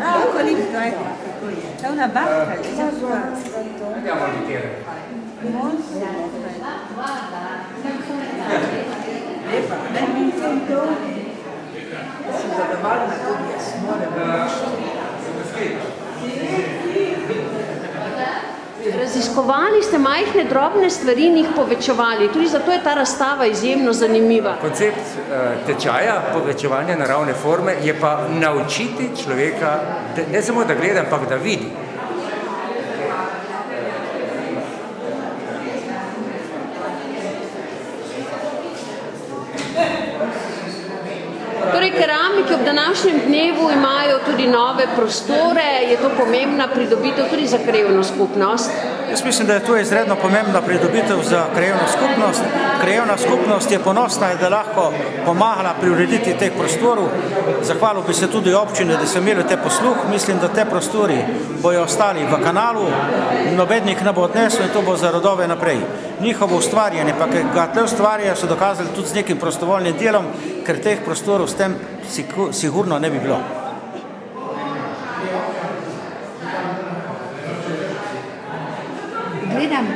Ah, ho capito, ecco. È una barca. Andiamo a bicchiere. Raziskovali ste majhne, drobne stvari in jih povečevali. Tudi zato je ta razstava izjemno zanimiva. Koncept tečaja, povečevanja naravne forme, je pa naučiti človeka, ne samo da gleda, ampak da vidi. Torej, keramiki ob današnjem dnevu imajo tudi nove prostore, je to pomembna pridobitev tudi za krajevno skupnost? Jaz mislim, da je to izredno pomembna pridobitev za krajevno skupnost. Krajevna skupnost je ponosna, da lahko pomagala pri urediti teh prostorov. Zahvalil bi se tudi občini, da so imeli te posluh. Mislim, da te prostori bojo ostali v kanalu, noben jih ne bo odnesel in to bo za rodove naprej. Njihovo ustvarjanje, pa ker ga te ustvarjajo, so dokazali tudi z nekim prostovoljnim delom, ker teh prostorov s tem sigurno ne bi bilo. Gledam,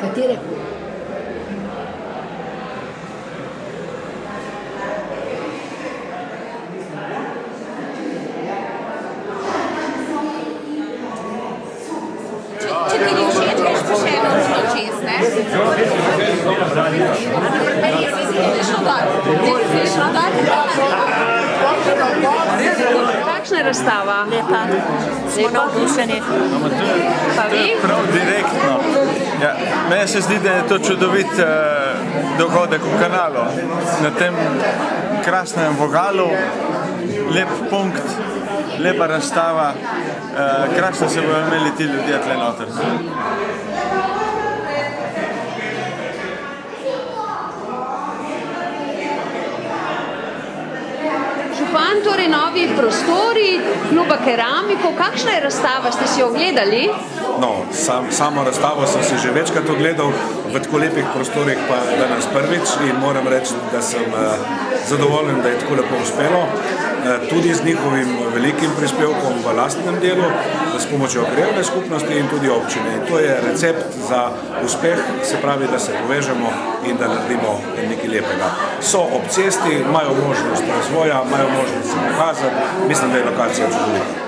katere... Če ti ni všeč, greš pa še eno učno čez, ne? Kakšna je razstava? Lepa, smo navdušeni. Pa vi? Prav direktno. Ja, meni se zdi, da je to čudovit dogodek v kanalu. Na tem krasnem vogalu, lep punkt, lepa razstava, krasno se bojo imeli ti ljudje tle noter. Župan, torej novi prostori, kluba keramikov, kakšna je razstava, ste si jo ogledali? No, samo razstavo sem si že večkrat ogledal, v tako lepih prostorih pa danes prvič in moram reči, da sem zadovoljen, da je tako lepo uspelo. Tudi z njihovim velikim prispevkom v lastnem delu, s pomočjo krajevne skupnosti in tudi občine. In to je recept za uspeh, se pravi, da se povežemo in da naredimo nekaj lepega. So ob cesti, imajo možnost razvoja, imajo možnost se pokazati, mislim, da je lokacija čudovita.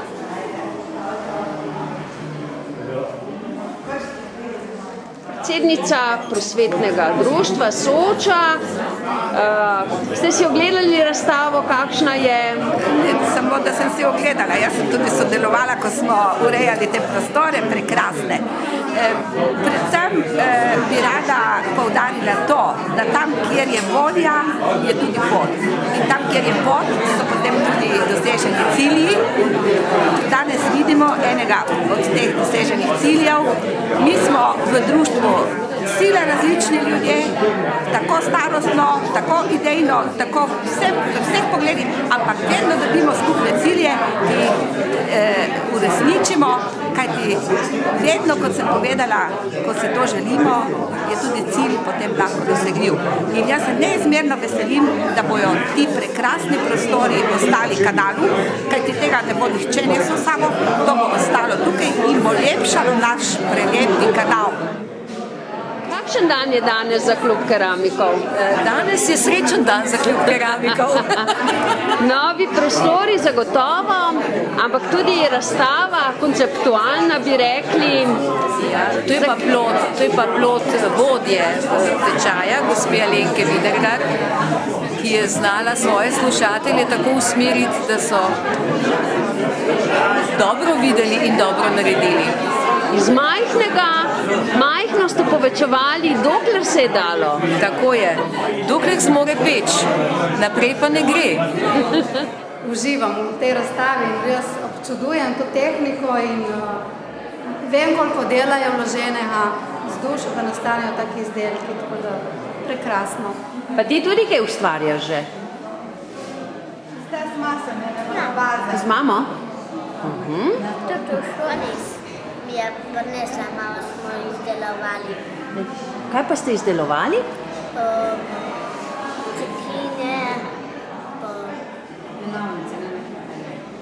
Predsednica prosvetnega društva Soča, ste si ogledali razstavo, kakšna je? Samo, da sem si ogledala. Jaz sem tudi sodelovala, ko smo urejali te prostore, prekrasne. Predvsem bi rada poudarila to, da tam, kjer je volja, je tudi pot. In tam, kjer je pot, so potem tudi doseženi cilji. Danes vidimo enega od teh doseženih ciljev. Mi smo v društvu sile različni ljudje, tako starostno, tako idejno, tako v vseh pogledih, ampak vedno dobimo skupne cilje, ki jih uresničimo, kajti vedno, kot sem povedala, ko se to želimo, je tudi cilj potem lahko dosegljiv. In jaz se neizmerno veselim, da bojo ti prekrasni prostori ostali kanalu, kajti tega ne bo nihče nesel samo, to bo ostalo tukaj in bo lepšalo naš prelepi kanal. Kakšen dan je danes za klub keramikov? Danes je srečen dan za klub keramikov. Novi prostori zagotovo, ampak tudi razstava, konceptualna bi rekli. Ja, to je pa plod vodje tečaja, gospe Alenke Vidergar, ki je znala svoje slušatelje tako usmeriti, da so dobro videli in dobro naredili. Iz majhno ste povečevali, dokler se je dalo. Tako je. Dokler zmore peč, naprej pa ne gre. Uživam v tej razstavi in jaz občudujem to tehniko in vem, koliko dela je vloženega z dušo, da nastanejo taki izdelki. Tako da prekrasno. Pa ti tudi kaj ustvarjaš že? Zdaj smo se ne baze. Z mamo? Tudi v šoli mi je prinesla, malo smo izdelovali. Kaj pa ste izdelovali? Cekline,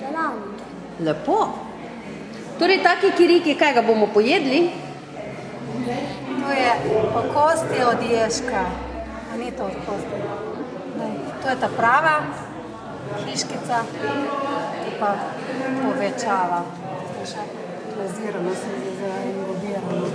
delavnice. Lepo. Torej, taki kiriki, kaj ga bomo pojedli? To je kosti od ježka. A ni to od kosti. Ne. To je ta prava hiškica, ki pa povečava. Glazirano se zdi za engobirano.